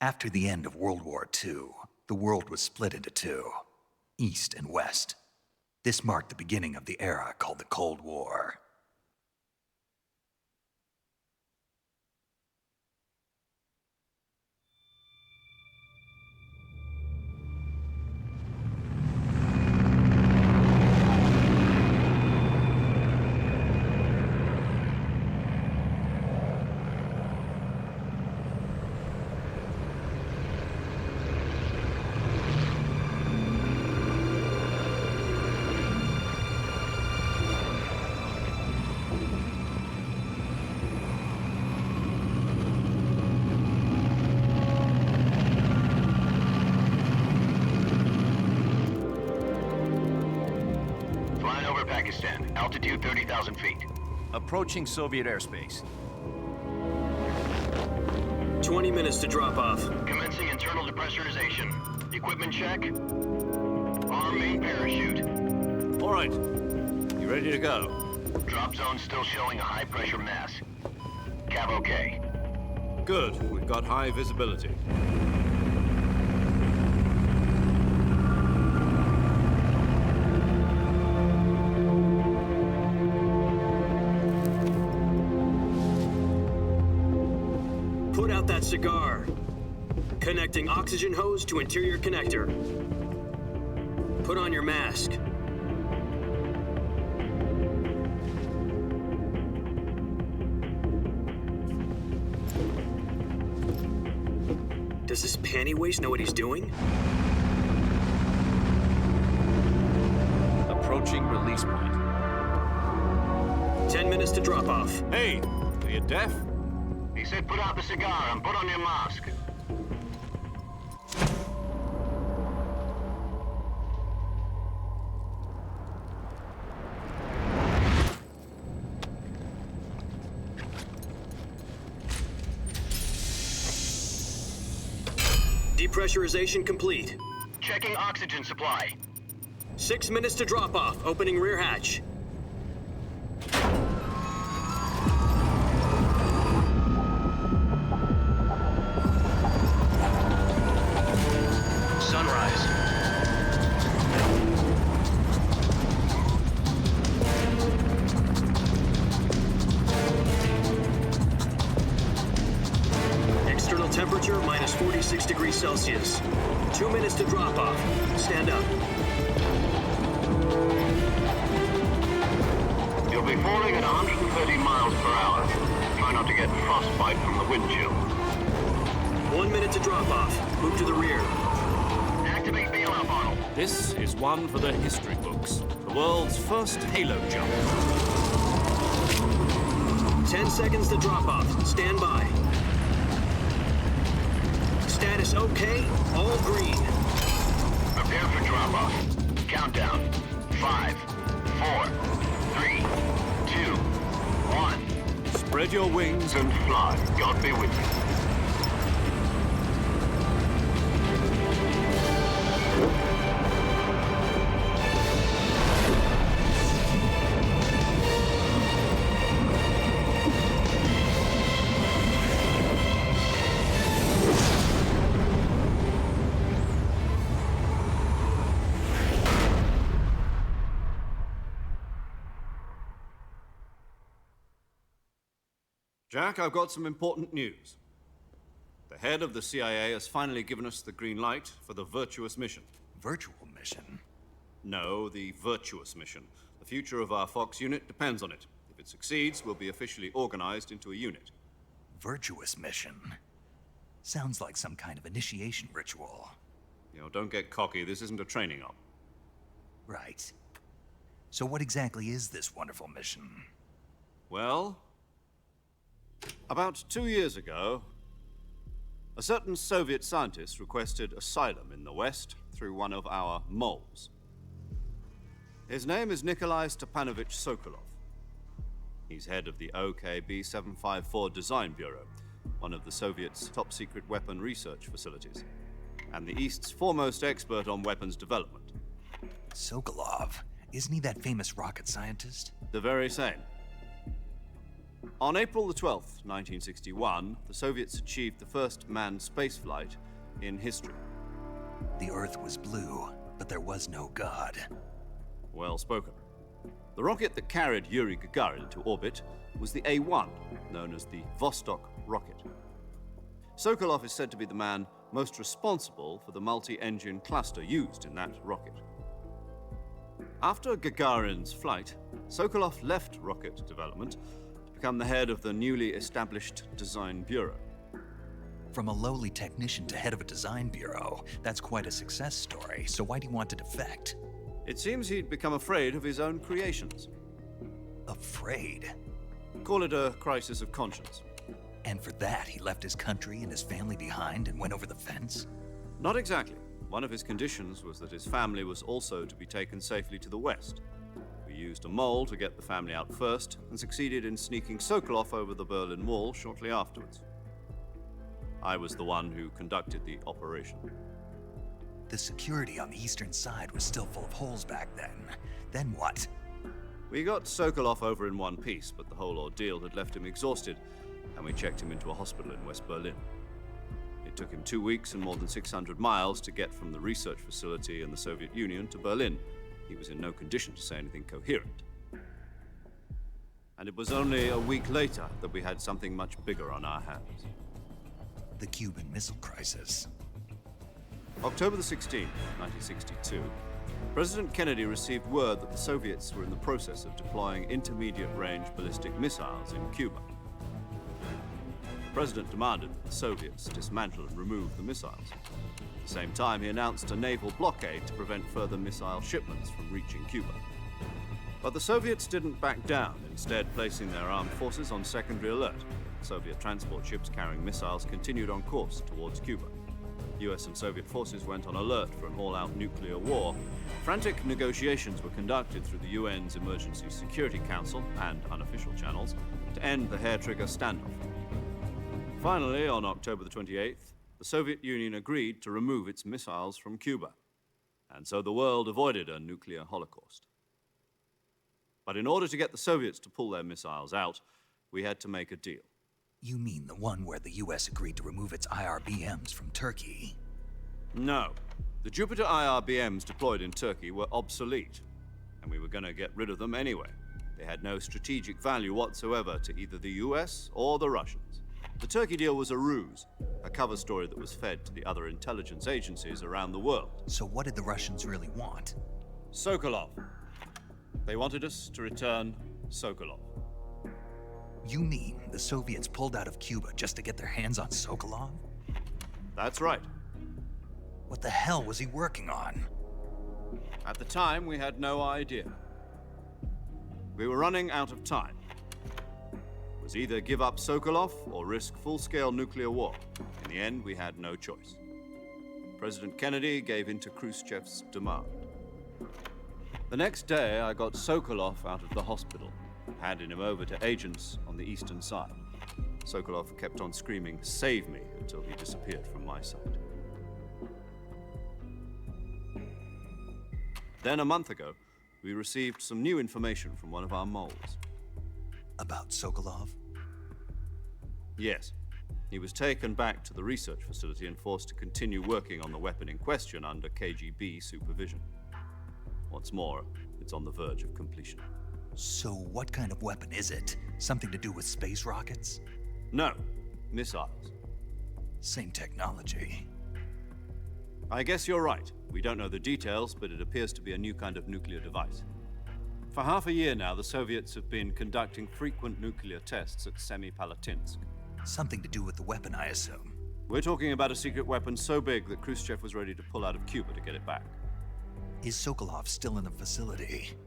After the end of World War II, the world was split into two, East and West. This marked the beginning of the era called the Cold War. Altitude 30,000 feet. Approaching Soviet airspace. 20 minutes to drop off. Commencing internal depressurization. Equipment check. Arm main parachute. All right. You ready to go? Drop zone still showing a high pressure mass. Cav okay. Good. We've got high visibility. Put out that cigar. Connecting oxygen hose to interior connector. Put on your mask. Does this panty waste know what he's doing? Approaching release point. 10 minutes to drop off. Hey, are you deaf? He said put out the cigar and put on your mask. Depressurization complete. Checking oxygen supply. 6 minutes to drop off. Opening rear hatch. Sunrise. External temperature minus 46 degrees Celsius. 2 minutes to drop off. Stand up. You'll be falling at 130 miles per hour. Try not to get frostbite from the wind chill. 1 minute to drop off. Move to the rear. Activate bailout model. This is one for the history books. The world's first halo jump. 10 seconds to drop off. Stand by. Status okay. All green. Prepare for drop-off. Countdown. 5, 4, 3, 2, 1. Spread your wings And fly. God be with you. Jack, I've got some important news. The head of the CIA has finally given us the green light for the Vertueuse mission. Virtual mission? No, the Vertueuse mission. The future of our Fox unit depends on it. If it succeeds, we'll be officially organized into a unit. Virtuous mission? Sounds like some kind of initiation ritual. You know, don't get cocky. This isn't a training op. Right. So what exactly is this wonderful mission? Well, about 2 years ago, a certain Soviet scientist requested asylum in the West through one of our moles. His name is Nikolai Stepanovich Sokolov. He's head of the OKB-754 Design Bureau, one of the Soviets' top-secret weapon research facilities, and the East's foremost expert on weapons development. Sokolov? Isn't he that famous rocket scientist? The very same. On April the 12th, 1961, the Soviets achieved the first manned spaceflight in history. The Earth was blue, but there was no God. Well spoken. The rocket that carried Yuri Gagarin to orbit was the A-1, known as the Vostok rocket. Sokolov is said to be the man most responsible for the multi-engine cluster used in that rocket. After Gagarin's flight, Sokolov left rocket development to become the head of the newly established Design Bureau. From a lowly technician to head of a design bureau, that's quite a success story, so why'd he want to defect? It seems he'd become afraid of his own creations. Afraid? Call it a crisis of conscience. And for that, he left his country and his family behind and went over the fence? Not exactly. One of his conditions was that his family was also to be taken safely to the west. We used a mole to get the family out first and succeeded in sneaking Sokolov over the Berlin Wall shortly afterwards. I was the one who conducted the operation. The security on the eastern side was still full of holes back then. Then what? We got Sokolov over in one piece, but the whole ordeal had left him exhausted, and we checked him into a hospital in West Berlin. It took him 2 weeks and more than 600 miles to get from the research facility in the Soviet Union to Berlin. He was in no condition to say anything coherent. And it was only a week later that we had something much bigger on our hands. The Cuban Missile Crisis. October the 16th, 1962, President Kennedy received word that the Soviets were in the process of deploying intermediate-range ballistic missiles in Cuba. The President demanded that the Soviets dismantle and remove the missiles. At the same time, he announced a naval blockade to prevent further missile shipments from reaching Cuba. But the Soviets didn't back down, instead placing their armed forces on secondary alert. Soviet transport ships carrying missiles continued on course towards Cuba. US and Soviet forces went on alert for an all-out nuclear war. Frantic negotiations were conducted through the UN's Emergency Security Council and unofficial channels to end the hair-trigger standoff. Finally, on October the 28th, the Soviet Union agreed to remove its missiles from Cuba, and so the world avoided a nuclear holocaust. But in order to get the Soviets to pull their missiles out, we had to make a deal. You mean the one where the US agreed to remove its IRBMs from Turkey? No. The Jupiter IRBMs deployed in Turkey were obsolete, and we were going to get rid of them anyway. They had no strategic value whatsoever to either the US or the Russians. The Turkey deal was a ruse, a cover story that was fed to the other intelligence agencies around the world. So what did the Russians really want? Sokolov. They wanted us to return Sokolov. You mean the Soviets pulled out of Cuba just to get their hands on Sokolov? That's right. What the hell was he working on? At the time, we had no idea. We were running out of time. It was either give up Sokolov or risk full-scale nuclear war. In the end, we had no choice. President Kennedy gave in to Khrushchev's demand. The next day, I got Sokolov out of the hospital, handing him over to agents on the eastern side. Sokolov kept on screaming, "Save me," until he disappeared from my sight. Then a month ago, we received some new information from one of our moles. About Sokolov? Yes. He was taken back to the research facility and forced to continue working on the weapon in question under KGB supervision. What's more, it's on the verge of completion. So what kind of weapon is it? Something to do with space rockets? No, missiles. Same technology. I guess you're right. We don't know the details, but it appears to be a new kind of nuclear device. For half a year now, the Soviets have been conducting frequent nuclear tests at Semipalatinsk. Something to do with the weapon, I assume. We're talking about a secret weapon so big that Khrushchev was ready to pull out of Cuba to get it back. Is Sokolov still in the facility?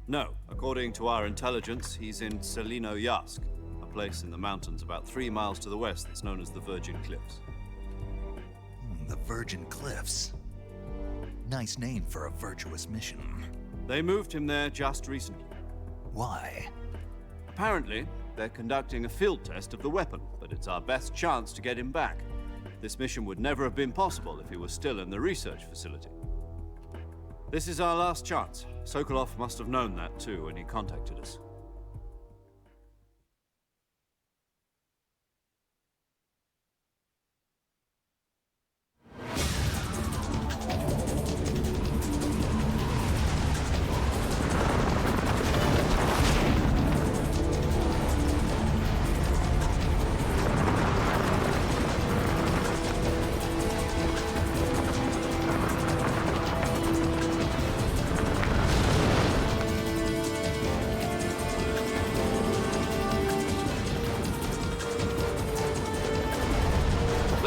No. According to our intelligence, he's in Selinoyarsk, a place in the mountains about 3 miles to the west that's known as the Virgin Cliffs. The Virgin Cliffs. Nice name for a virtuous mission. They moved him there just recently. Why? Apparently, they're conducting a field test of the weapon, but it's our best chance to get him back. This mission would never have been possible if he was still in the research facility. This is our last chance. Sokolov must have known that too when he contacted us.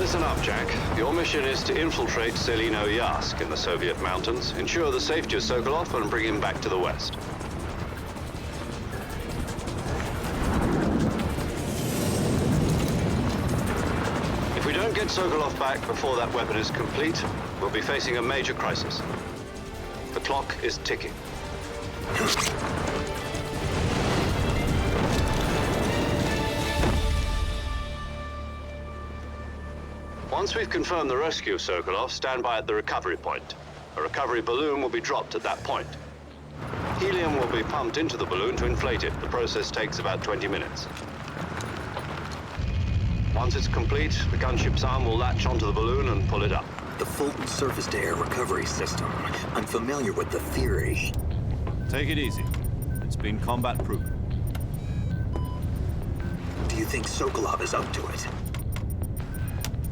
Listen up, Jack. Your mission is to infiltrate Selino Yask in the Soviet mountains, ensure the safety of Sokolov, and bring him back to the West. If we don't get Sokolov back before that weapon is complete, we'll be facing a major crisis. The clock is ticking. Once we've confirmed the rescue of Sokolov, stand by at the recovery point. A recovery balloon will be dropped at that point. Helium will be pumped into the balloon to inflate it. The process takes about 20 minutes. Once it's complete, the gunship's arm will latch onto the balloon and pull it up. The Fulton surface-to-air recovery system. I'm familiar with the theory. Take it easy. It's been combat-proven. Do you think Sokolov is up to it?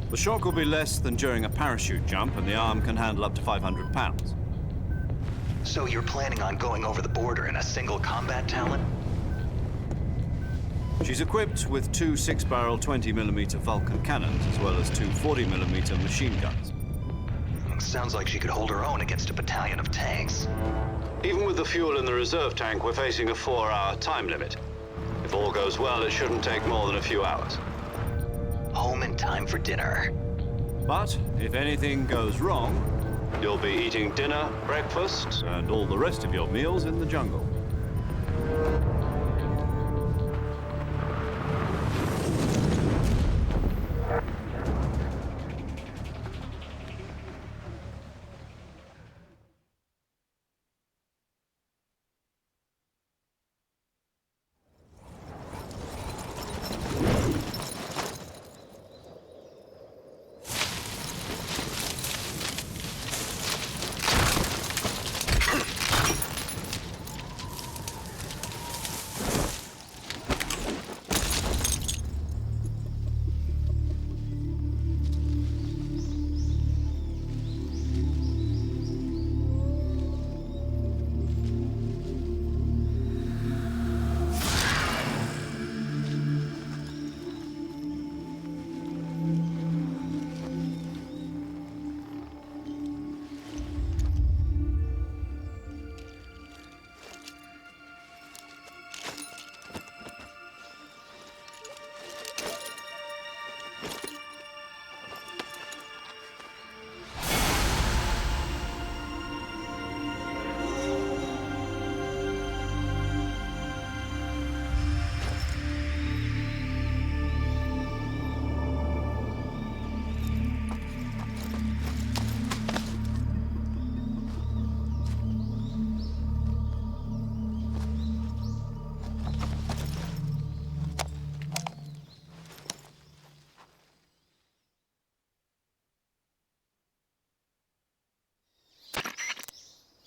The shock will be less than during a parachute jump, and the arm can handle up to 500 pounds. So you're planning on going over the border in a single combat talent? She's equipped with two 6-barrel 20mm Vulcan cannons, as well as two 40mm machine guns. Sounds like she could hold her own against a battalion of tanks. Even with the fuel in the reserve tank, we're facing a 4-hour time limit. If all goes well, it shouldn't take more than a few hours. Home in time for dinner. But if anything goes wrong, you'll be eating dinner, breakfast, and all the rest of your meals in the jungle.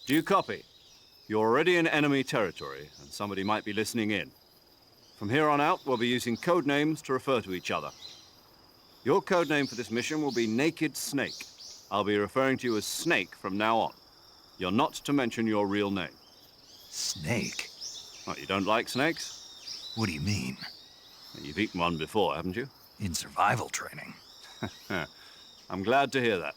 Do you copy? You're already in enemy territory, and somebody might be listening in. From here on out, we'll be using code names to refer to each other. Your code name for this mission will be Naked Snake. I'll be referring to you as Snake from now on. You're not to mention your real name. Snake? What, you don't like snakes? What do you mean? You've eaten one before, haven't you? In survival training. I'm glad to hear that.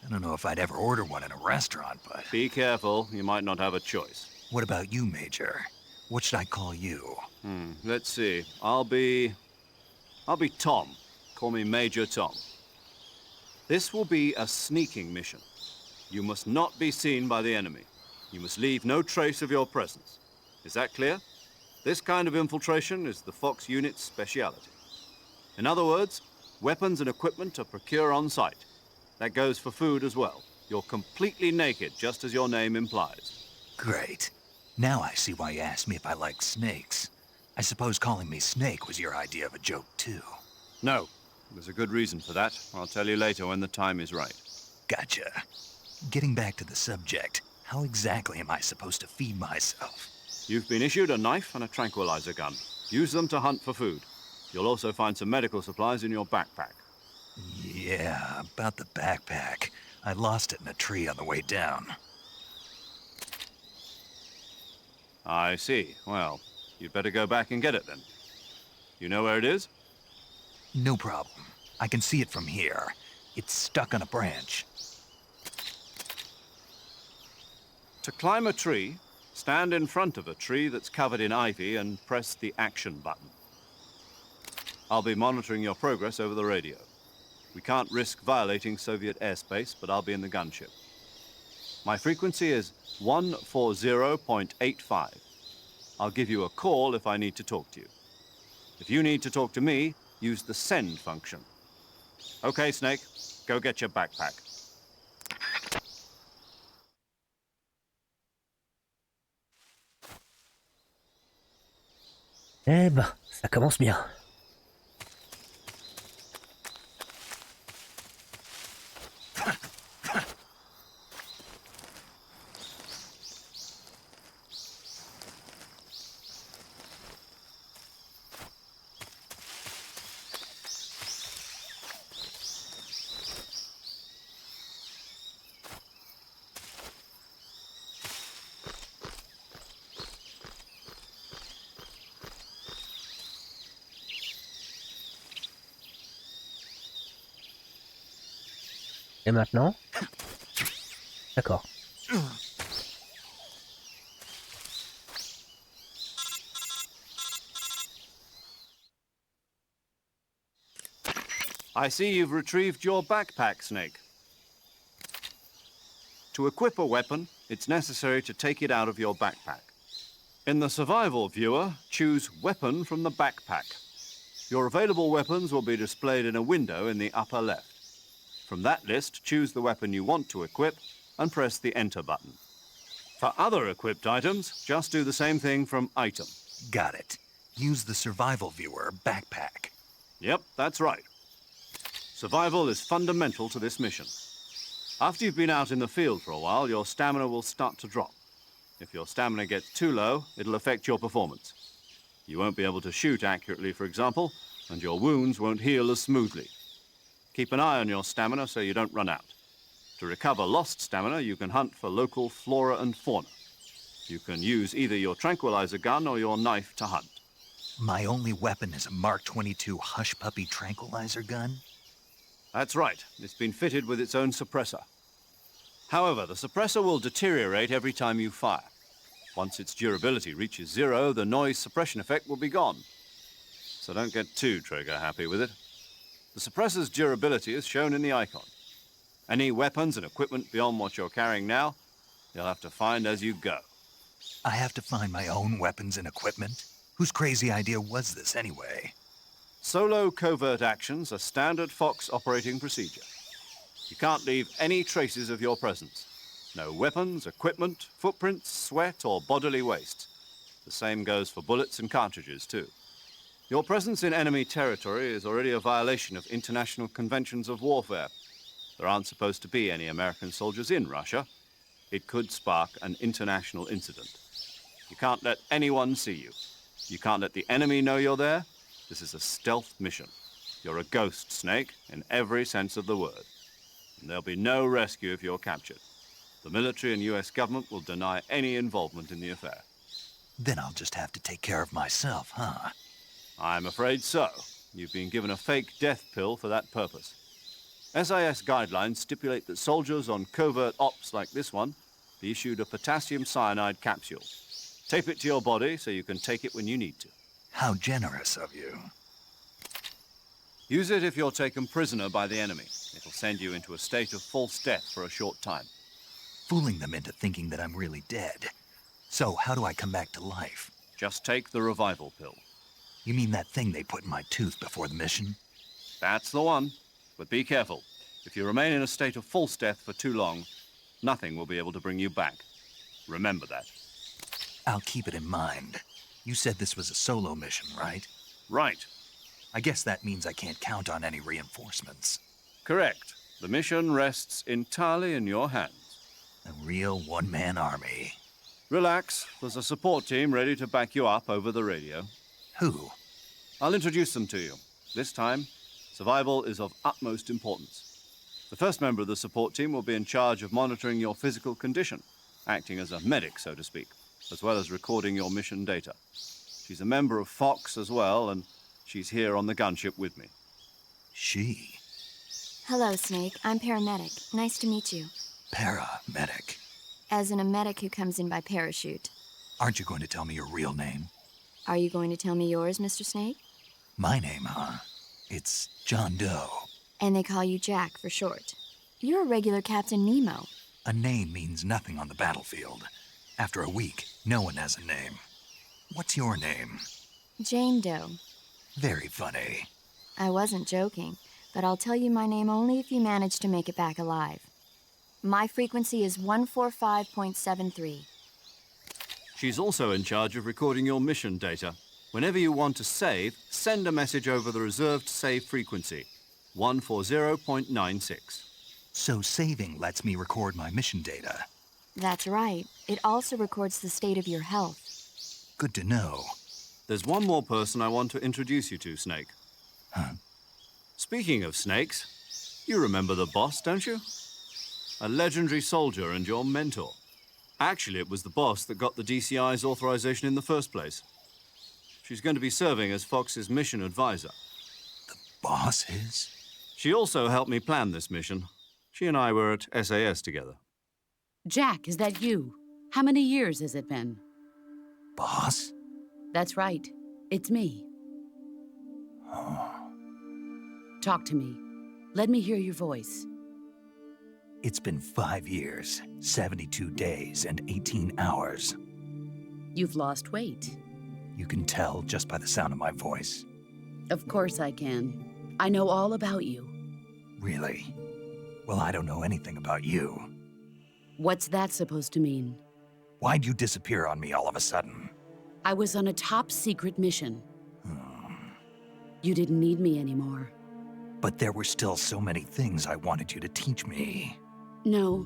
I don't know if I'd ever order one in a restaurant, but... Be careful, you might not have a choice. What about you, Major? What should I call you? Let's see. I'll be Tom. Call me Major Tom. This will be a sneaking mission. You must not be seen by the enemy. You must leave no trace of your presence. Is that clear? This kind of infiltration is the Fox unit's speciality. In other words, weapons and equipment are procured on site. That goes for food as well. You're completely naked, just as your name implies. Great. Now I see why you asked me if I like snakes. I suppose calling me Snake was your idea of a joke, too. No. There's a good reason for that. I'll tell you later when the time is right. Gotcha. Getting back to the subject, how exactly am I supposed to feed myself? You've been issued a knife and a tranquilizer gun. Use them to hunt for food. You'll also find some medical supplies in your backpack. Yeah, about the backpack. I lost it in a tree on the way down. I see. Well, you'd better go back and get it then. You know where it is? No problem. I can see it from here. It's stuck on a branch. To climb a tree, stand in front of a tree that's covered in ivy and press the action button. I'll be monitoring your progress over the radio. We can't risk violating Soviet airspace, but I'll be in the gunship. My frequency is 140.85. I'll give you a call if I need to talk to you. If you need to talk to me, use the send function. Okay, Snake, go get your backpack. Eh ben, ça commence bien. Et maintenant? D'accord. I see you've retrieved your backpack, Snake. To equip a weapon, it's necessary to take it out of your backpack. In the survival viewer, choose Weapon from the backpack. Your available weapons will be displayed in a window in the upper left. From that list, choose the weapon you want to equip and press the Enter button. For other equipped items, just do the same thing from Item. Got it. Use the survival viewer backpack. Yep, that's right. Survival is fundamental to this mission. After you've been out in the field for a while, your stamina will start to drop. If your stamina gets too low, it'll affect your performance. You won't be able to shoot accurately, for example, and your wounds won't heal as smoothly. Keep an eye on your stamina so you don't run out. To recover lost stamina, you can hunt for local flora and fauna. You can use either your tranquilizer gun or your knife to hunt. My only weapon is a Mark 22 Hush Puppy tranquilizer gun? That's right. It's been fitted with its own suppressor. However, the suppressor will deteriorate every time you fire. Once its durability reaches 0, the noise suppression effect will be gone. So don't get too trigger-happy with it. The suppressor's durability is shown in the icon. Any weapons and equipment beyond what you're carrying now, you'll have to find as you go. I have to find my own weapons and equipment? Whose crazy idea was this anyway? Solo covert actions are standard Fox operating procedure. You can't leave any traces of your presence. No weapons, equipment, footprints, sweat, or bodily waste. The same goes for bullets and cartridges, too. Your presence in enemy territory is already a violation of international conventions of warfare. There aren't supposed to be any American soldiers in Russia. It could spark an international incident. You can't let anyone see you. You can't let the enemy know you're there. This is a stealth mission. You're a ghost, Snake, in every sense of the word. And there'll be no rescue if you're captured. The military and US government will deny any involvement in the affair. Then I'll just have to take care of myself, huh? I'm afraid so. You've been given a fake death pill for that purpose. SIS guidelines stipulate that soldiers on covert ops like this one be issued a potassium cyanide capsule. Tape it to your body so you can take it when you need to. How generous of you. Use it if you're taken prisoner by the enemy. It'll send you into a state of false death for a short time. Fooling them into thinking that I'm really dead. So how do I come back to life? Just take the revival pill. You mean that thing they put in my tooth before the mission? That's the one. But be careful. If you remain in a state of false death for too long, nothing will be able to bring you back. Remember that. I'll keep it in mind. You said this was a solo mission, right? Right. I guess that means I can't count on any reinforcements. Correct. The mission rests entirely in your hands. A real one-man army. Relax. There's a support team ready to back you up over the radio. Who? I'll introduce them to you. This time, survival is of utmost importance. The first member of the support team will be in charge of monitoring your physical condition, acting as a medic, so to speak, as well as recording your mission data. She's a member of Fox as well, and she's here on the gunship with me. She? Hello, Snake. I'm paramedic. Nice to meet you. Paramedic. As in a medic who comes in by parachute. Aren't you going to tell me your real name? Are you going to tell me yours, Mr. Snake? My name, huh? It's John Doe. And they call you Jack for short. You're a regular Captain Nemo. A name means nothing on the battlefield. After a week, no one has a name. What's your name? Jane Doe. Very funny. I wasn't joking, but I'll tell you my name only if you manage to make it back alive. My frequency is 145.73. She's also in charge of recording your mission data. Whenever you want to save, send a message over the reserved save frequency, 140.96. So saving lets me record my mission data. That's right. It also records the state of your health. Good to know. There's one more person I want to introduce you to, Snake. Huh? Speaking of snakes, you remember the boss, don't you? A legendary soldier and your mentor. Actually, it was the boss that got the DCI's authorization in the first place. She's going to be serving as Fox's mission advisor. The boss is? She also helped me plan this mission. She and I were at SAS together. Jack, is that you? How many years has it been? Boss? That's right. It's me. Oh. Talk to me. Let me hear your voice. It's been 5 years, 72 days, and 18 hours. You've lost weight. You can tell just by the sound of my voice. Of course I can. I know all about you. Really? Well, I don't know anything about you. What's that supposed to mean? Why'd you disappear on me all of a sudden? I was on a top-secret mission. You didn't need me anymore. But there were still so many things I wanted you to teach me. No,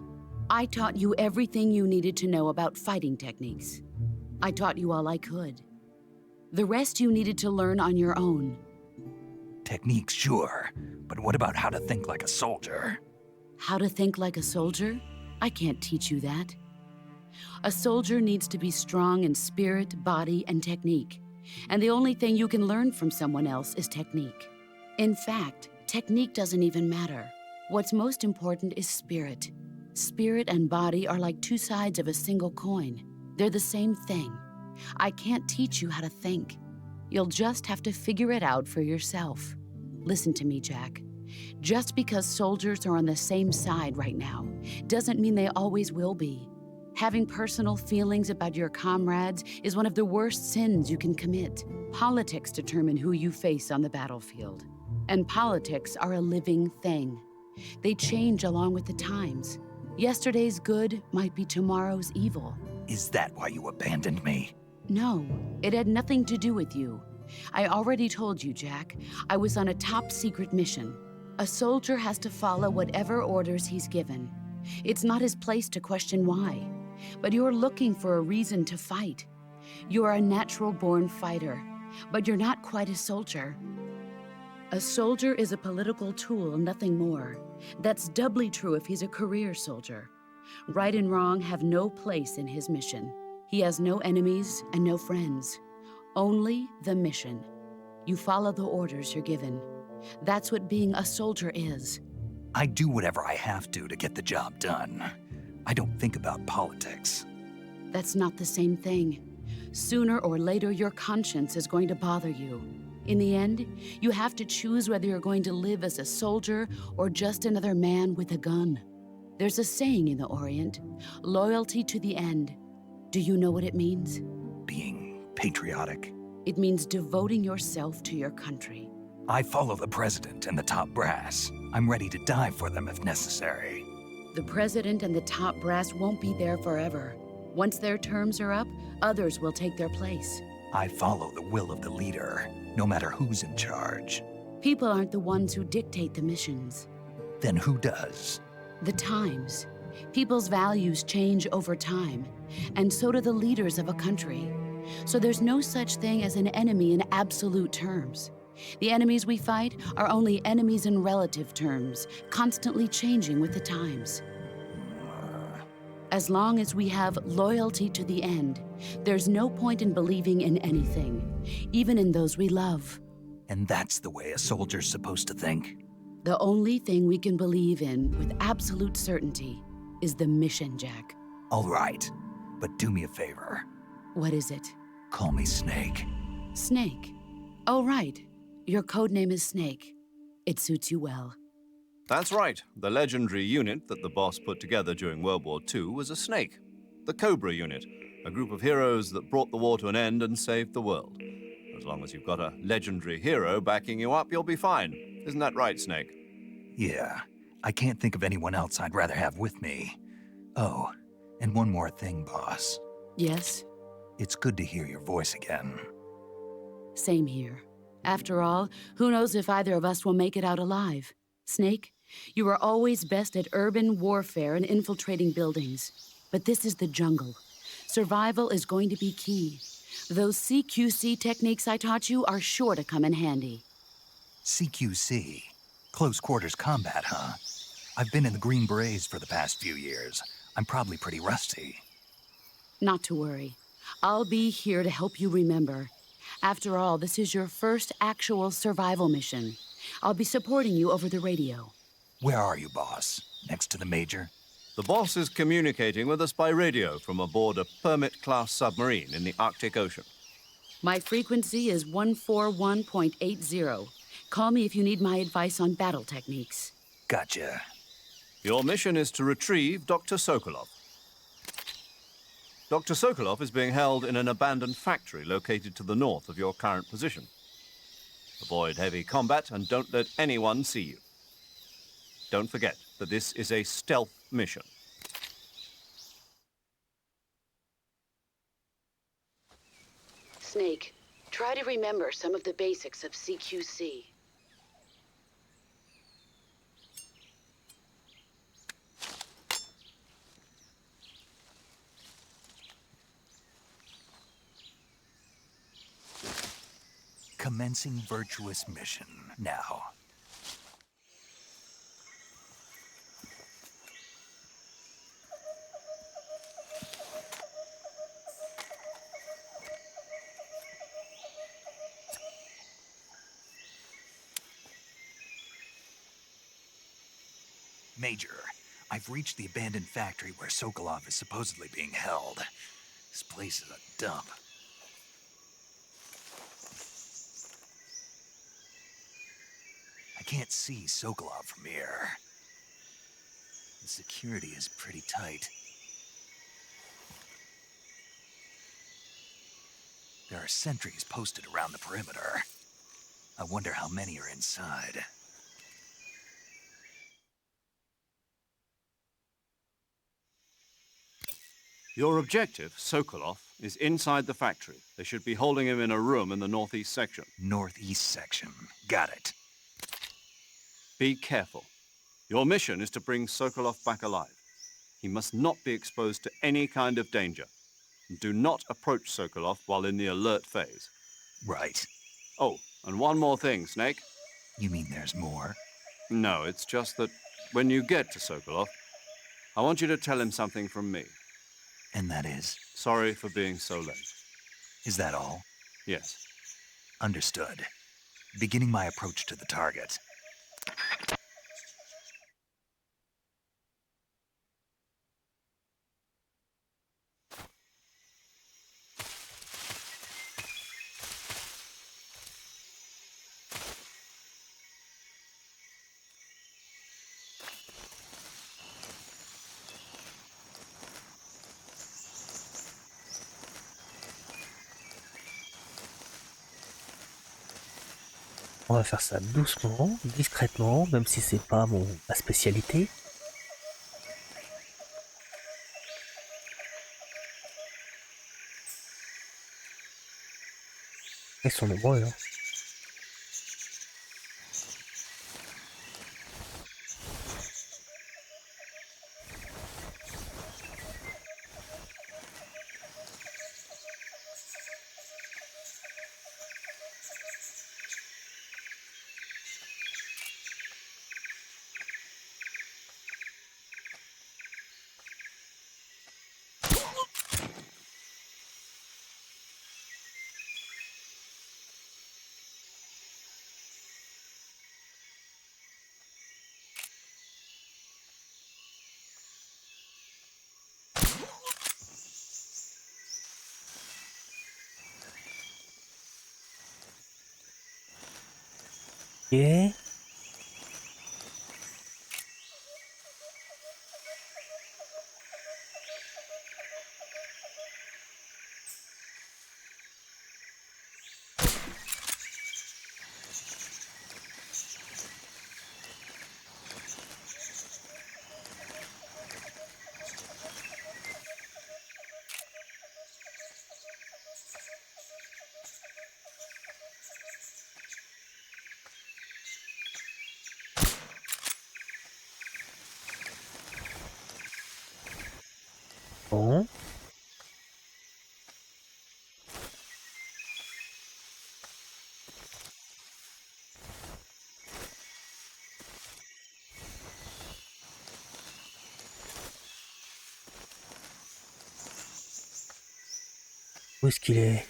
I taught you everything you needed to know about fighting techniques. I taught you all I could. The rest you needed to learn on your own. Techniques, sure. But what about how to think like a soldier? How to think like a soldier? I can't teach you that. A soldier needs to be strong in spirit, body, and technique. And the only thing you can learn from someone else is technique. In fact, technique doesn't even matter. What's most important is spirit. Spirit and body are like two sides of a single coin. They're the same thing. I can't teach you how to think. You'll just have to figure it out for yourself. Listen to me, Jack. Just because soldiers are on the same side right now doesn't mean they always will be. Having personal feelings about your comrades is one of the worst sins you can commit. Politics determine who you face on the battlefield. And politics are a living thing. They change along with the times. Yesterday's good might be tomorrow's evil. Is that why you abandoned me? No, it had nothing to do with you. I already told you, Jack. I was on a top-secret mission. A soldier has to follow whatever orders he's given. It's not his place to question why. But you're looking for a reason to fight. You are a natural-born fighter, but you're not quite a soldier. A soldier is a political tool, nothing more. That's doubly true if he's a career soldier. Right and wrong have no place in his mission. He has no enemies and no friends. Only the mission. You follow the orders you're given. That's what being a soldier is. I do whatever I have to get the job done. I don't think about politics. That's not the same thing. Sooner or later, your conscience is going to bother you. In the end, you have to choose whether you're going to live as a soldier or just another man with a gun. There's a saying in the Orient, loyalty to the end. Do you know what it means? Being patriotic. It means devoting yourself to your country. I follow the president and the top brass. I'm ready to die for them if necessary. The president and the top brass won't be there forever. Once their terms are up, others will take their place. I follow the will of the leader, no matter who's in charge. People aren't the ones who dictate the missions. Then who does? The times. People's values change over time, and so do the leaders of a country. So there's no such thing as an enemy in absolute terms. The enemies we fight are only enemies in relative terms, constantly changing with the times. As long as we have loyalty to the end, there's no point in believing in anything, even in those we love. And that's the way a soldier's supposed to think? The only thing we can believe in with absolute certainty is the mission, Jack. All right, but do me a favor. What is it? Call me Snake. Snake. Oh, right. Your code name is Snake. It suits you well. That's right. The legendary unit that the boss put together during World War II was a snake. The Cobra unit, a group of heroes that brought the war to an end and saved the world. As long as you've got a legendary hero backing you up, you'll be fine. Isn't that right, Snake? Yeah, I can't think of anyone else I'd rather have with me. Oh, and one more thing, boss. Yes? It's good to hear your voice again. Same here. After all, who knows if either of us will make it out alive? Snake, you are always best at urban warfare and infiltrating buildings. But this is the jungle. Survival is going to be key. Those CQC techniques I taught you are sure to come in handy. CQC? Close quarters combat, huh? I've been in the Green Berets for the past few years. I'm probably pretty rusty. Not to worry. I'll be here to help you remember. After all, this is your first actual survival mission. I'll be supporting you over the radio. Where are you, boss? Next to the Major? The boss is communicating with us by radio from aboard a Permit-class submarine in the Arctic Ocean. My frequency is 141.80. Call me if you need my advice on battle techniques. Gotcha. Your mission is to retrieve Dr. Sokolov. Dr. Sokolov is being held in an abandoned factory located to the north of your current position. Avoid heavy combat and don't let anyone see you. Don't forget that this is a stealth mission. Snake, try to remember some of the basics of CQC. Commencing Vertueuse mission now. Major, I've reached the abandoned factory where Sokolov is supposedly being held. This place is a dump. I can't see Sokolov from here. The security is pretty tight. There are sentries posted around the perimeter. I wonder how many are inside. Your objective, Sokolov, is inside the factory. They should be holding him in a room in the northeast section. Northeast section. Got it. Be careful. Your mission is to bring Sokolov back alive. He must not be exposed to any kind of danger. Do not approach Sokolov while in the alert phase. Right. Oh, and one more thing, Snake. You mean there's more? No, it's just that when you get to Sokolov, I want you to tell him something from me. And that is? Sorry for being so late. Is that all? Yes. Understood. Beginning my approach to the target. On va faire ça doucement, discrètement, même si c'est pas ma spécialité. Ils sont nombreux, hein. Ok. Bon. Où est-ce qu'il est?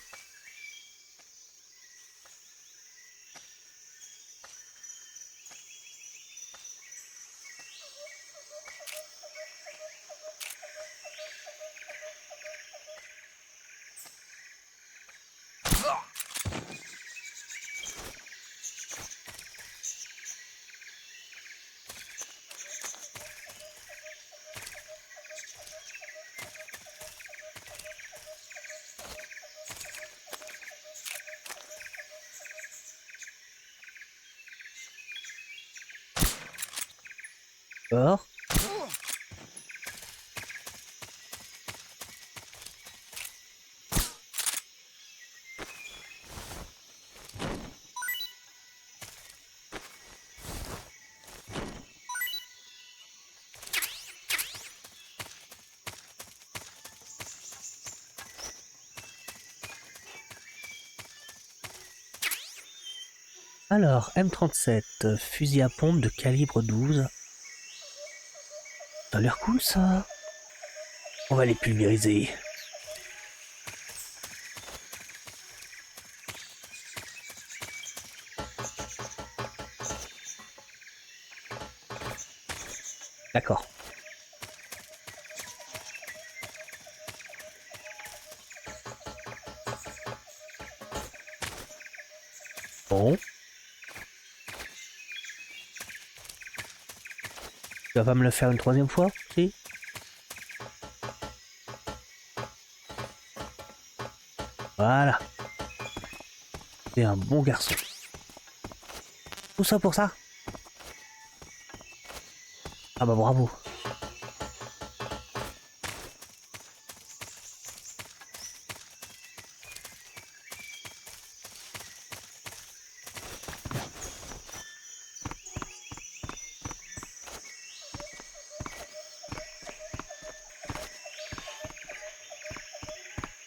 D'accord. Alors, M37, fusil à pompe de calibre 12. Ça a l'air cool ça. On va les pulvériser. D'accord. Bon. Tu vas pas me le faire une troisième fois, si? Voilà. C'est un bon garçon. Tout ça pour ça? Ah bah bravo.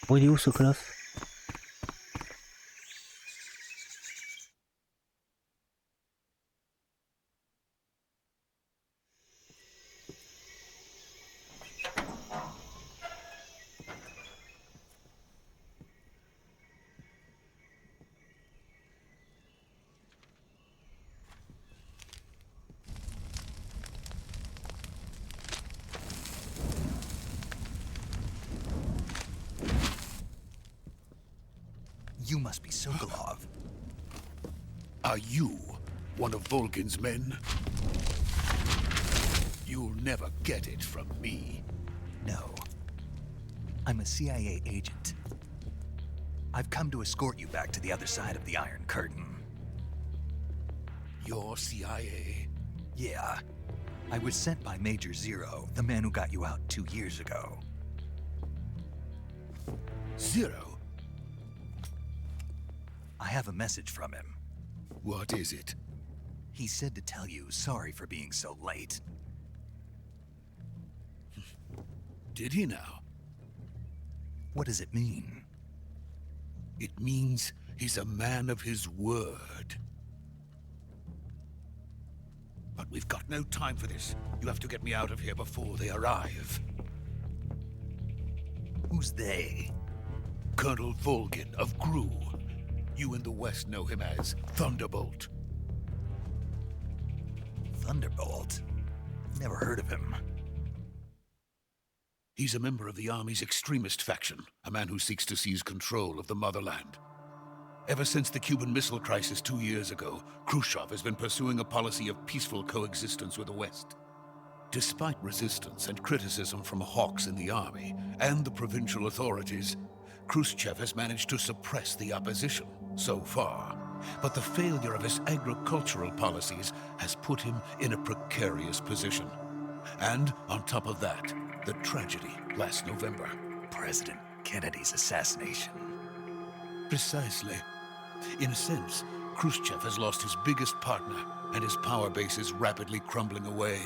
Bon, il est où Sokolov? You must be Sokolov. Are you one of Volgin's men? You'll never get it from me. No. I'm a CIA agent. I've come to escort you back to the other side of the Iron Curtain. You're CIA? Yeah. I was sent by Major Zero, the man who got you out 2 years ago. Zero? I have a message from him. What is it? He said to tell you sorry for being so late. Did he now? What does it mean? It means he's a man of his word. But we've got no time for this. You have to get me out of here before they arrive. Who's they? Colonel Volgin of GRU. You in the West know him as Thunderbolt. Thunderbolt? Never heard of him. He's a member of the Army's extremist faction, a man who seeks to seize control of the motherland. Ever since the Cuban Missile Crisis 2 years ago, Khrushchev has been pursuing a policy of peaceful coexistence with the West. Despite resistance and criticism from hawks in the army and the provincial authorities, Khrushchev has managed to suppress the opposition so far. But the failure of his agricultural policies has put him in a precarious position. And on top of that, the tragedy last November. President Kennedy's assassination. Precisely. In a sense, Khrushchev has lost his biggest partner, and his power base is rapidly crumbling away.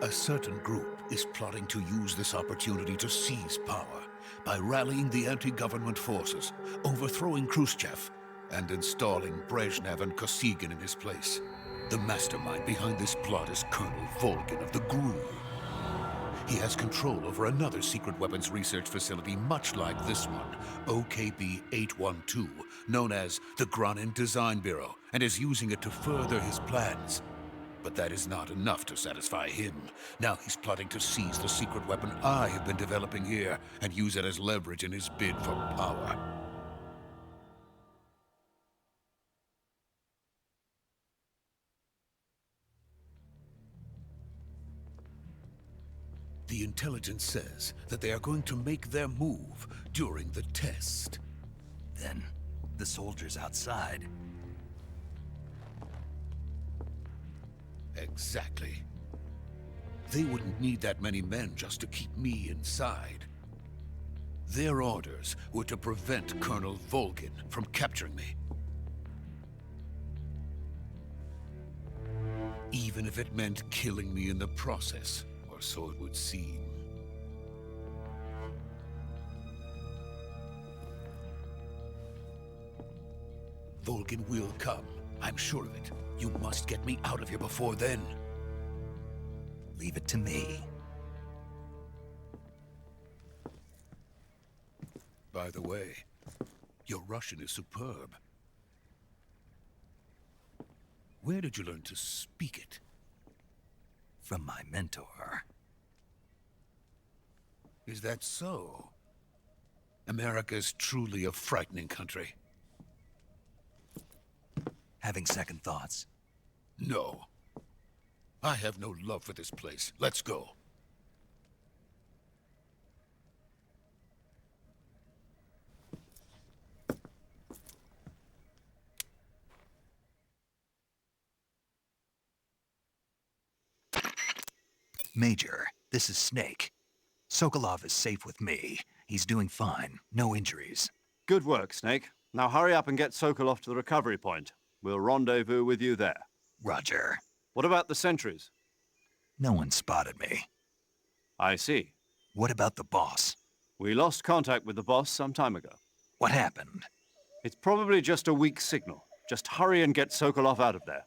A certain group is plotting to use this opportunity to seize power by rallying the anti-government forces, overthrowing Khrushchev, and installing Brezhnev and Kosygin in his place. The mastermind behind this plot is Colonel Volgin of the GRU. He has control over another secret weapons research facility much like this one, OKB-812, known as the Granin Design Bureau, and is using it to further his plans. But that is not enough to satisfy him. Now he's plotting to seize the secret weapon I have been developing here and use it as leverage in his bid for power. The intelligence says that they are going to make their move during the test. Then, the soldiers outside. Exactly. They wouldn't need that many men just to keep me inside. Their orders were to prevent Colonel Volgin from capturing me. Even if it meant killing me in the process. Or so it would seem. Volgin will come. I'm sure of it. You must get me out of here before then. Leave it to me. By the way, your Russian is superb. Where did you learn to speak it? From my mentor. Is that so? America is truly a frightening country. Having second thoughts? No. I have no love for this place. Let's go. Major, this is Snake. Sokolov is safe with me. He's doing fine. No injuries. Good work, Snake. Now hurry up and get Sokolov to the recovery point. We'll rendezvous with you there. Roger. What about the sentries? No one spotted me. I see. What about the boss? We lost contact with the boss some time ago. What happened? It's probably just a weak signal. Just hurry and get Sokolov out of there.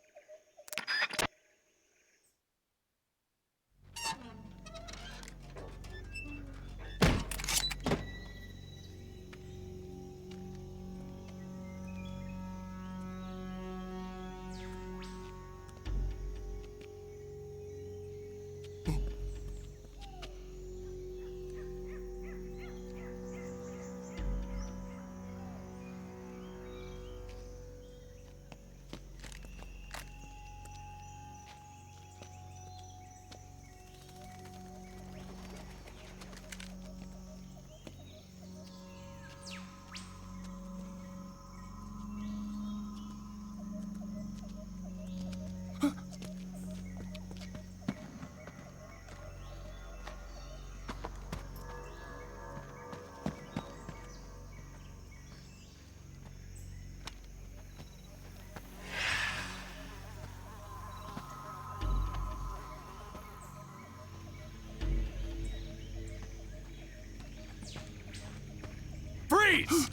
Freeze!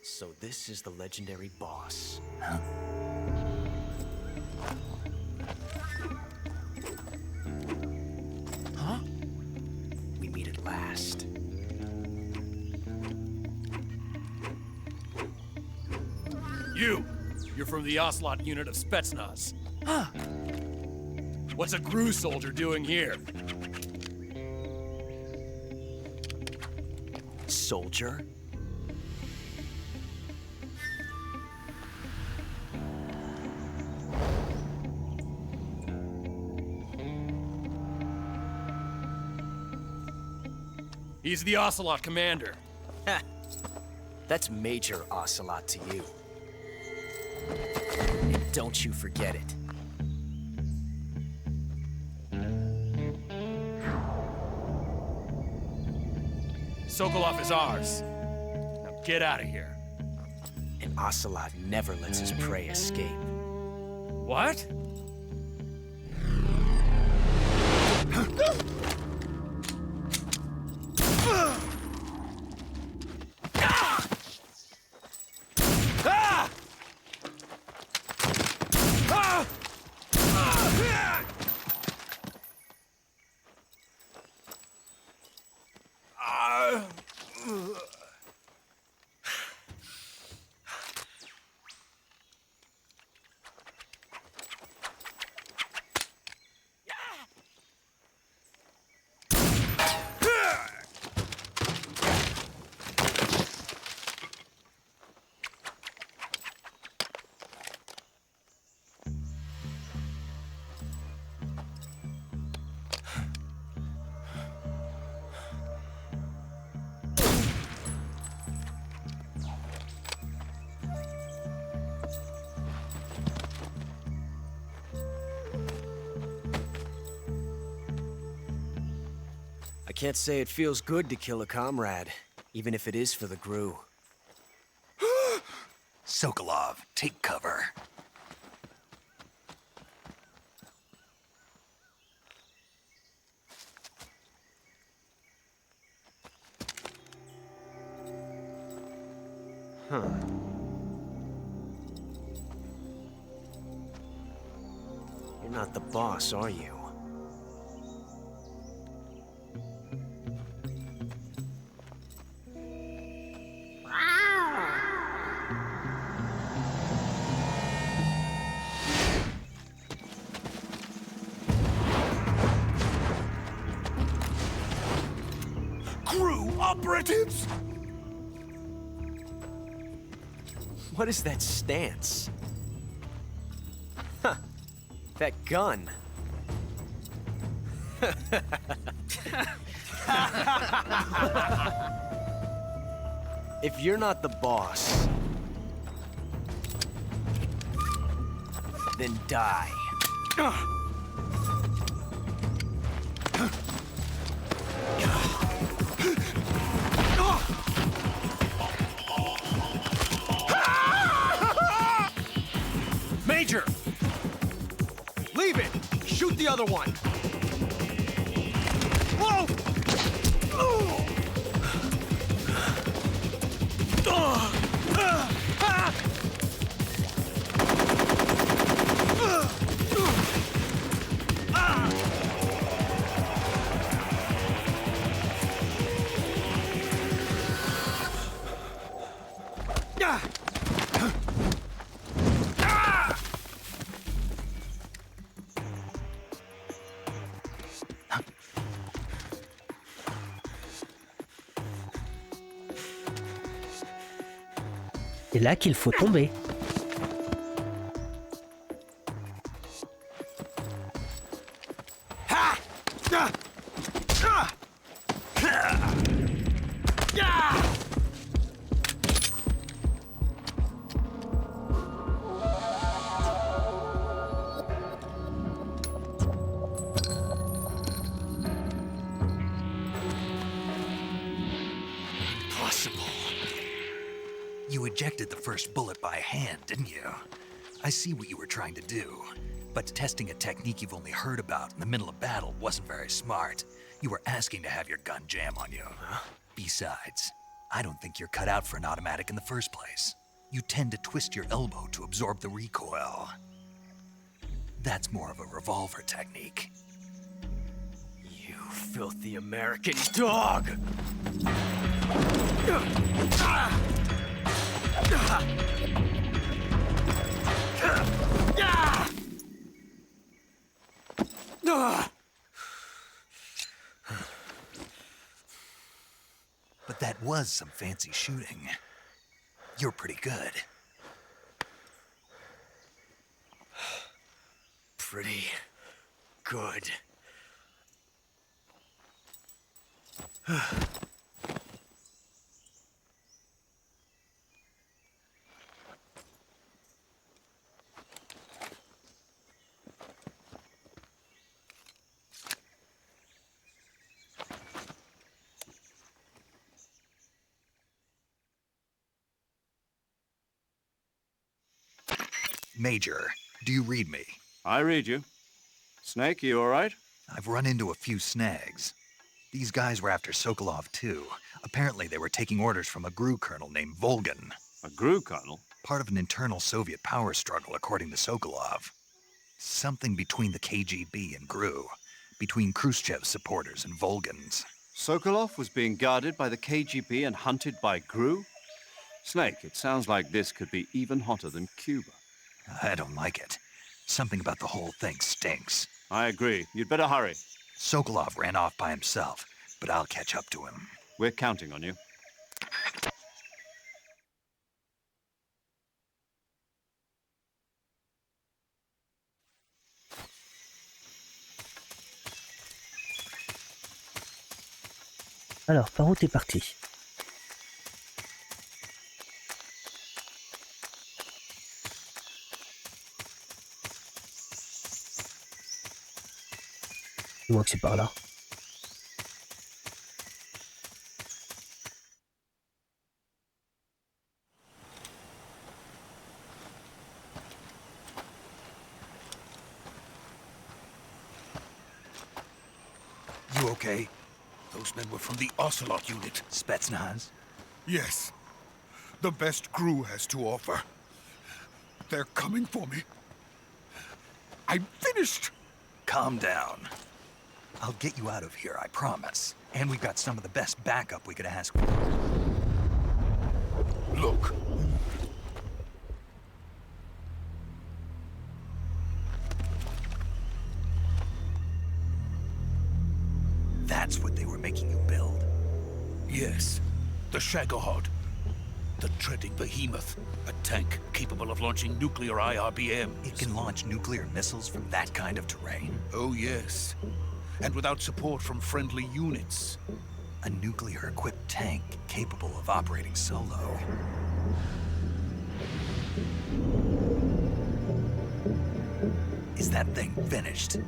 So this is the legendary boss. Huh? Huh? We meet at last. You're from the Ocelot unit of Spetsnaz. Huh. What's a GRU soldier doing here? Soldier? He's the Ocelot commander. Ha! That's Major Ocelot to you. And don't you forget it. Sokolov is ours. Now get out of here. And Ocelot never lets his prey escape. What? I can't say it feels good to kill a comrade, even if it is for the GRU. Sokolov, take cover. Huh. You're not the boss, are you? Operatives? What is that stance? Huh. That gun. If you're not the boss, then die. Major! Leave it! Shoot the other one! Whoa! C'est là qu'il faut tomber. You ejected the first bullet by hand, didn't you? I see what you were trying to do, but testing a technique you've only heard about in the middle of battle wasn't very smart. You were asking to have your gun jam on you. Besides, I don't think you're cut out for an automatic in the first place. You tend to twist your elbow to absorb the recoil. That's more of a revolver technique. You filthy American dog! was some fancy shooting. You're pretty good. Pretty good. Major, do you read me? I read you. Snake, you all right? I've run into a few snags. These guys were after Sokolov, too. Apparently they were taking orders from a GRU colonel named Volgin. A GRU colonel? Part of an internal Soviet power struggle, according to Sokolov. Something between the KGB and GRU. Between Khrushchev's supporters and Volgin's. Sokolov was being guarded by the KGB and hunted by GRU? Snake, it sounds like this could be even hotter than Cuba. I don't like it. Something about the whole thing stinks. I agree. You'd better hurry. Sokolov ran off by himself, but I'll catch up to him. We're counting on you. Alors, par où t'es parti? Dis-moi que c'est par là. You okay? Those men were from the Ocelot unit. Spetsnaz? Yes. The best GRU has to offer. They're coming for me. I'm finished! Calm down. I'll get you out of here, I promise. And we've got some of the best backup we could ask for. Look. That's what they were making you build? Yes. The Shagohod. The treading behemoth. A tank capable of launching nuclear IRBMs. It can launch nuclear missiles from that kind of terrain? Oh, yes. And without support from friendly units. A nuclear-equipped tank capable of operating solo. Is that thing finished?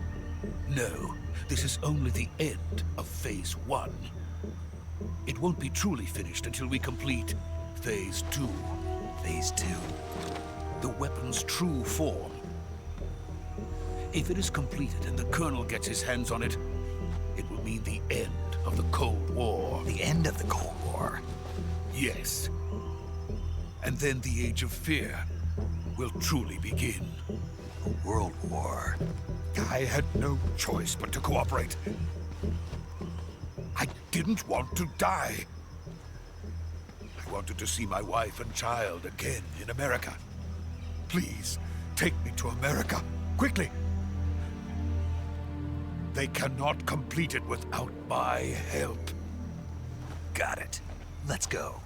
No, this is only the end of Phase 1. It won't be truly finished until we complete Phase 2. Phase 2? The weapon's true form. If it is completed and the Colonel gets his hands on it, it will mean the end of the Cold War. The end of the Cold War? Yes. And then the Age of Fear will truly begin. A world war. I had no choice but to cooperate. I didn't want to die. I wanted to see my wife and child again in America. Please, take me to America, quickly. They cannot complete it without my help. Got it. Let's go.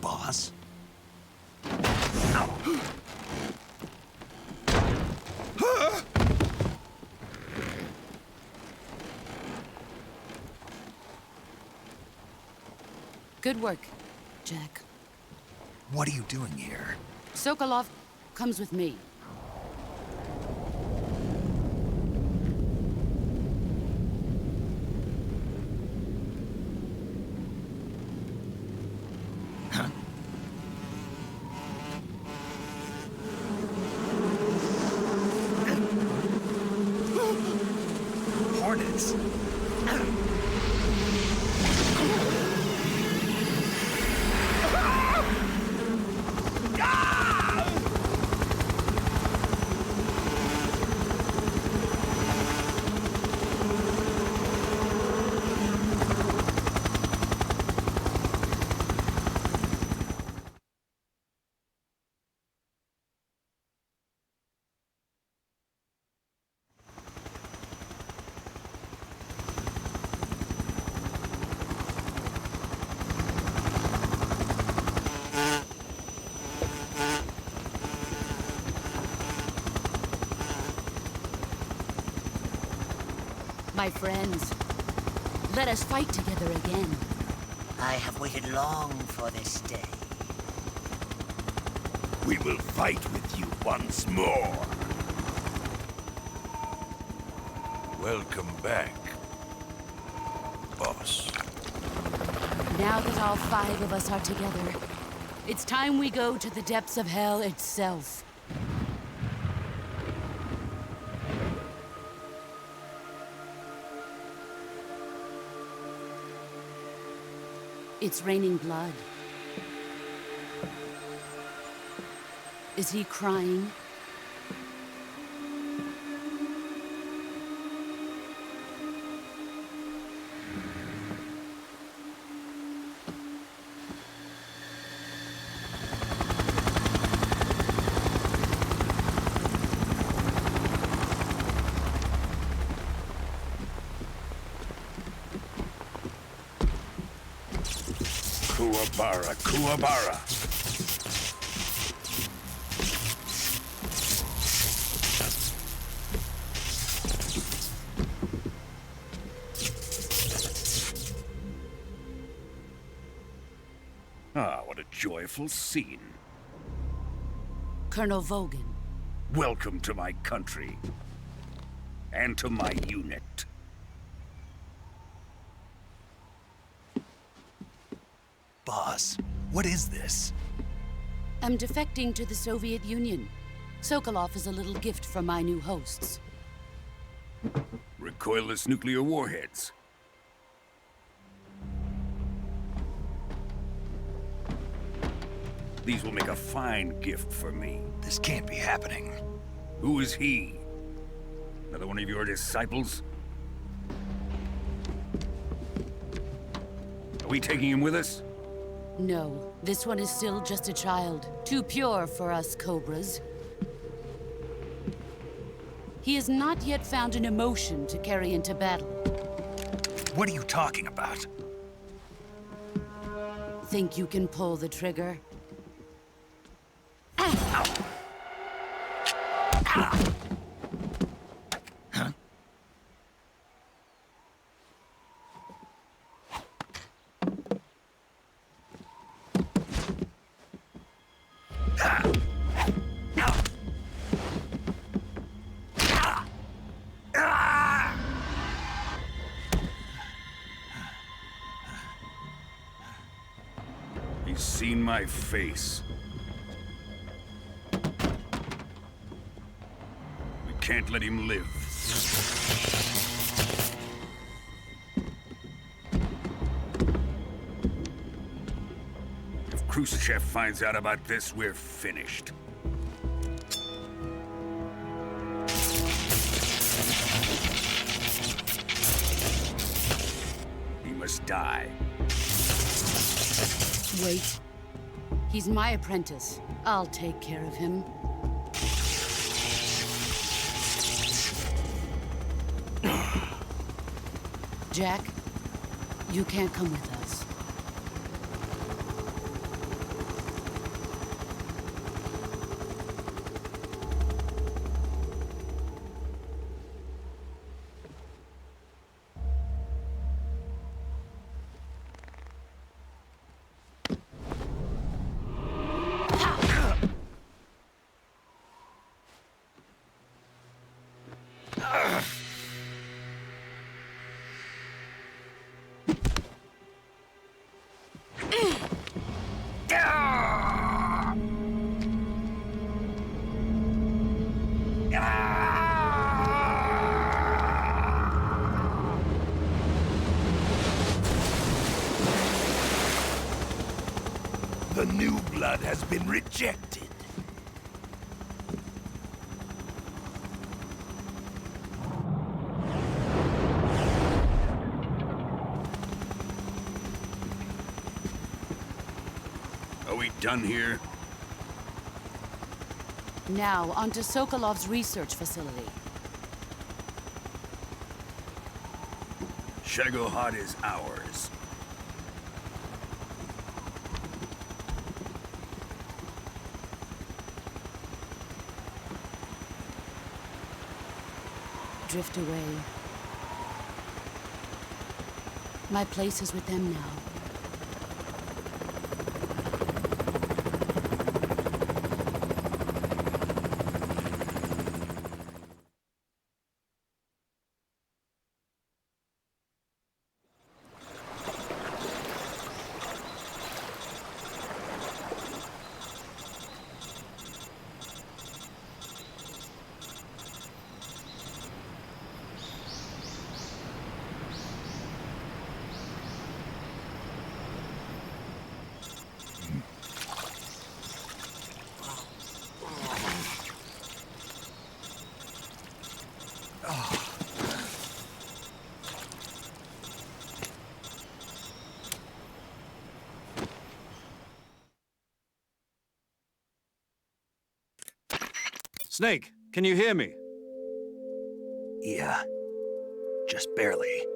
Boss? Good work, Jack. What are you doing here? Sokolov comes with me. Huh? Hornets. My friends, let us fight together again. I have waited long for this day. We will fight with you once more. Welcome back, boss. Now that all 5 of us are together, it's time we go to the depths of hell itself. It's raining blood. Is he crying? Kuwabara, Kuwabara. Ah, what a joyful scene. Colonel Volgin. Welcome to my country. And to my unit. Boss, what is this? I'm defecting to the Soviet Union. Sokolov is a little gift from my new hosts. Recoilless nuclear warheads. These will make a fine gift for me. This can't be happening. Who is he? Another one of your disciples? Are we taking him with us? No, this one is still just a child. Too pure for us Cobras. He has not yet found an emotion to carry into battle. What are you talking about? Think you can pull the trigger? Huh? He's seen my face. We can't let him live. If Khrushchev finds out about this, we're finished. He must die. Wait. He's my apprentice. I'll take care of him. Jack, you can't come with us. The new blood has been rejected. Are we done here? Now, on to Sokolov's research facility. Shagohod is ours. Drift away. My place is with them now. Snake, can you hear me? Yeah. Just barely.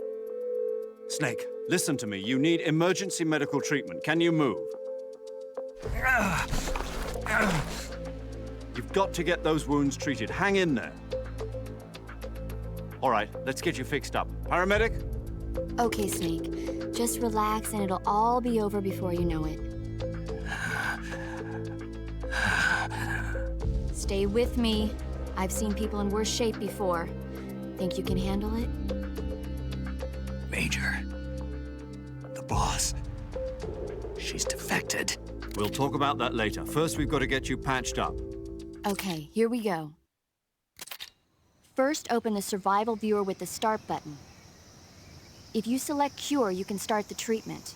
Snake, listen to me. You need emergency medical treatment. Can you move? You've got to get those wounds treated. Hang in there. All right, let's get you fixed up. Paramedic? Okay, Snake. Just relax and it'll all be over before you know it. Stay with me. I've seen people in worse shape before. Think you can handle it? Major. The boss. She's defected. We'll talk about that later. First, we've got to get you patched up. Okay, here we go. First, open the survival viewer with the start button. If you select cure, you can start the treatment.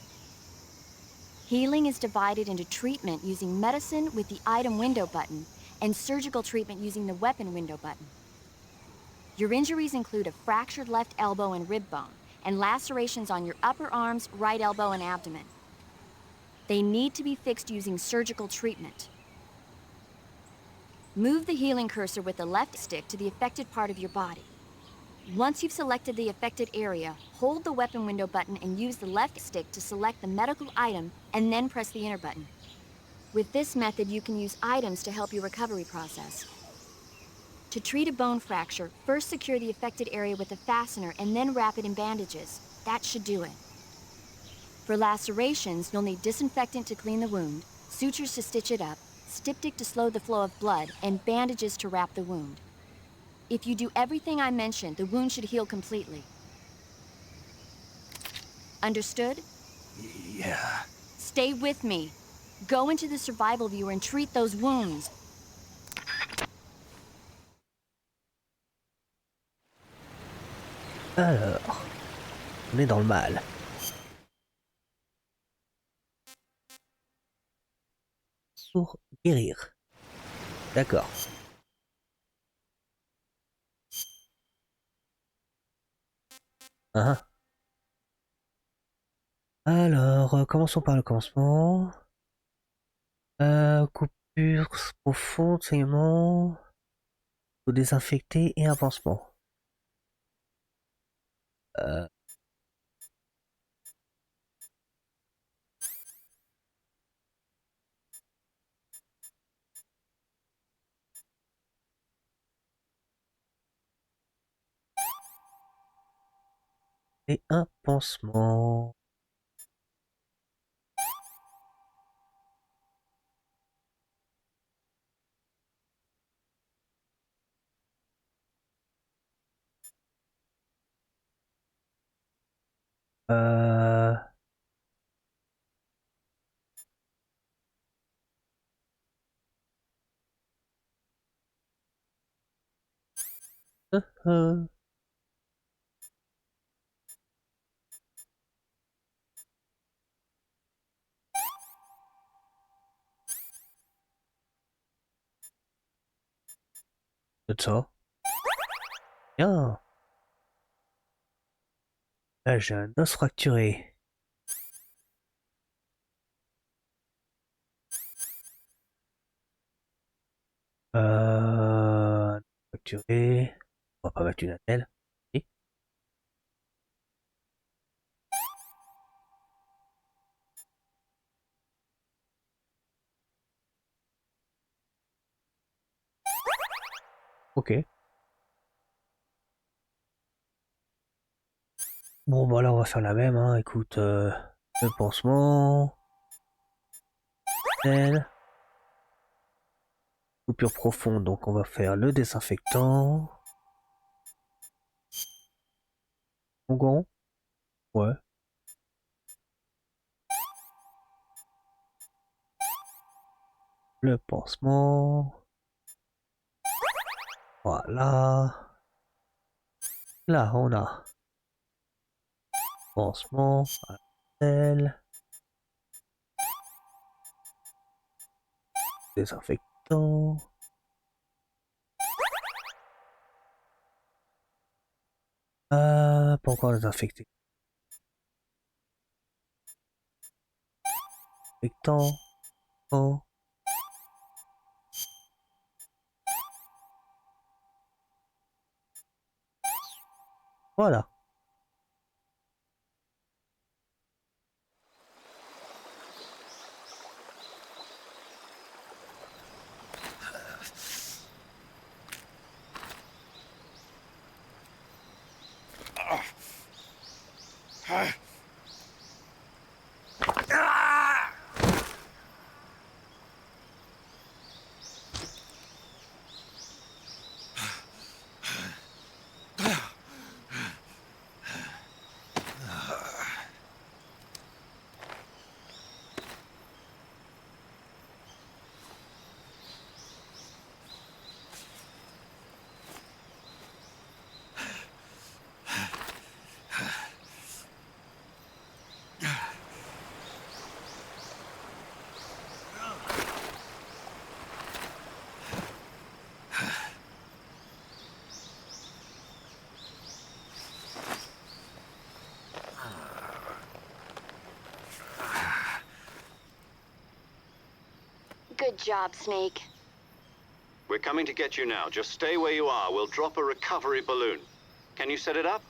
Healing is divided into treatment using medicine with the item window button and surgical treatment using the weapon window button. Your injuries include a fractured left elbow and rib bone, and lacerations on your upper arms, right elbow, and abdomen. They need to be fixed using surgical treatment. Move the healing cursor with the left stick to the affected part of your body. Once you've selected the affected area, hold the weapon window button and use the left stick to select the medical item, and then press the enter button. With this method, you can use items to help your recovery process. To treat a bone fracture, first secure the affected area with a fastener and then wrap it in bandages. That should do it. For lacerations, you'll need disinfectant to clean the wound, sutures to stitch it up, styptic to slow the flow of blood, and bandages to wrap the wound. If you do everything I mentioned, the wound should heal completely. Understood? Yeah. Stay with me. Go into the survival viewer and treat those wounds. Alors, on est dans le mal. Pour guérir. D'accord. Hein. Alors, commençons par le commencement. Coupure profonde, saignement. Faut désinfecter et un pansement. Et un pansement. Euh... euh. peu de ça. Bien. Là, j'ai un os fracturé. Fracturé. On va pas mettre une attelle. Si. Ok. Bon, bah là, on va faire la même, hein. Écoute, le pansement. Tel. Coupure profonde, donc on va faire le désinfectant. Onguent. Ouais. Le pansement. Voilà. Là, on a pansement, tel. Désinfectant. Pas encore désinfecté. Désinfectant. Oh. Voilà. Good job, Snake. We're coming to get you now. Just stay where you are. We'll drop a recovery balloon. Can you set it up?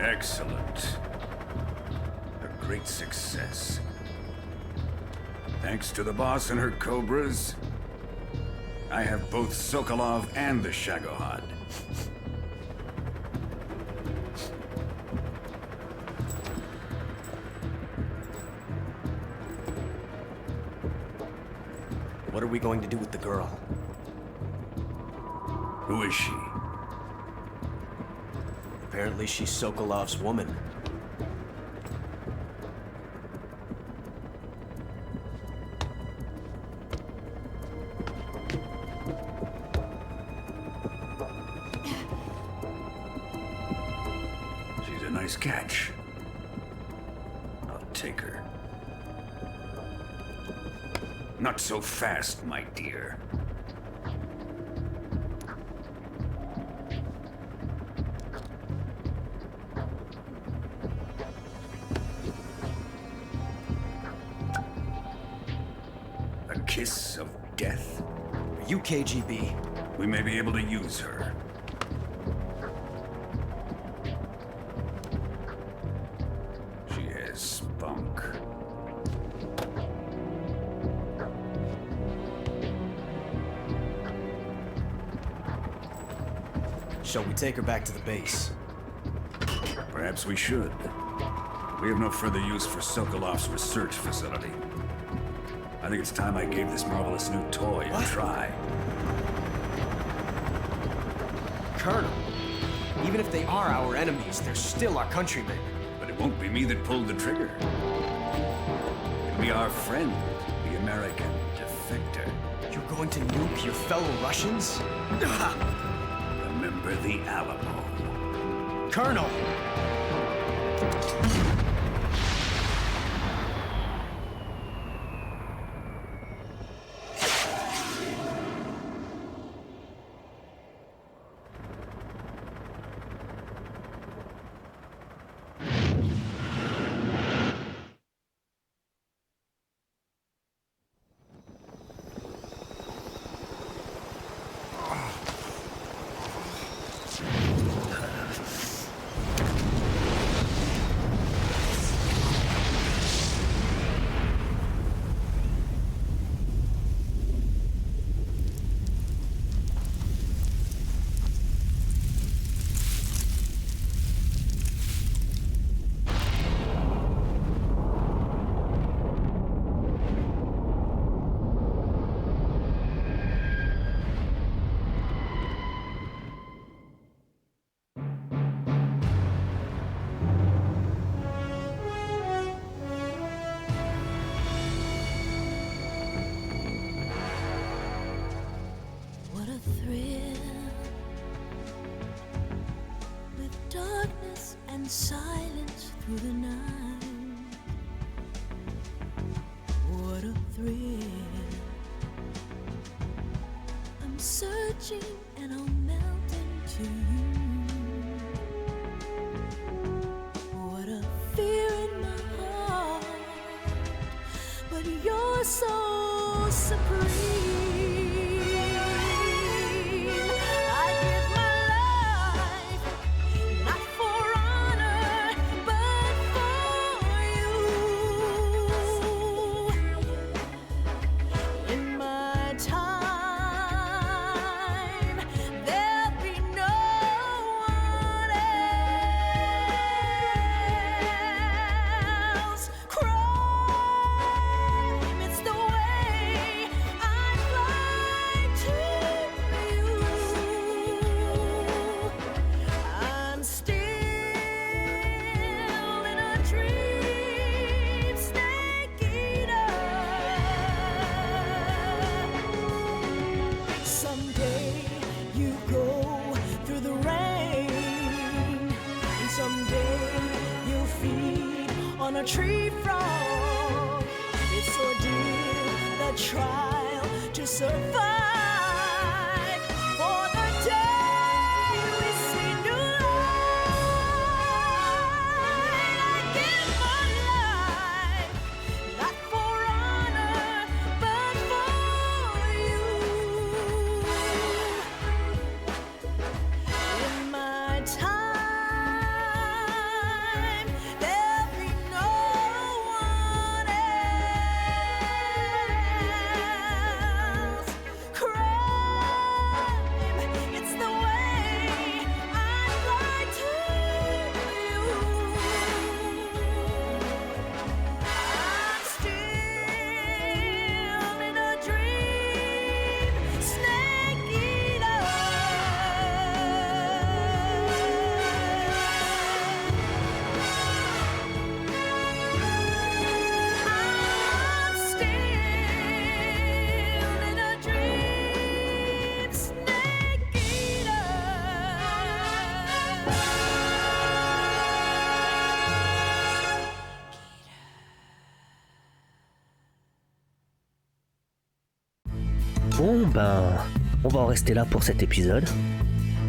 Excellent. A great success. Thanks to the boss and her Cobras, I have both Sokolov and the Shagohod. What are we going to do with the girl? Who is she? Apparently she's Sokolov's woman. She's a nice catch. I'll take her. Not so fast, my dear. A kiss of death? Are you KGB? We may be able to use her. She has spunk. Shall we take her back to the base? Perhaps we should. We have no further use for Sokolov's research facility. I think it's time I gave this marvelous new toy a try. Colonel, even if they are our enemies, they're still our countrymen. But it won't be me that pulled the trigger. It'll be our friend, the American defector. You're going to nuke your fellow Russians? Remember the Alamo. Colonel! Silence through the night. What a thrill. I'm searching and I'll melt into you. What a fear in my heart, but you're so supreme. A tree frog, it's ordeal, the trial to survive. For the day we see new light, I give my life, not for honor, but for you. In my time. Cry. Bon ben, on va en rester là pour cet épisode.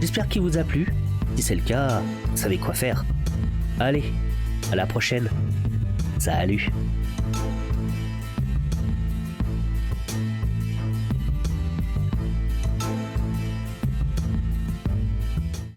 J'espère qu'il vous a plu. Si c'est le cas, vous savez quoi faire. Allez, à la prochaine. Salut.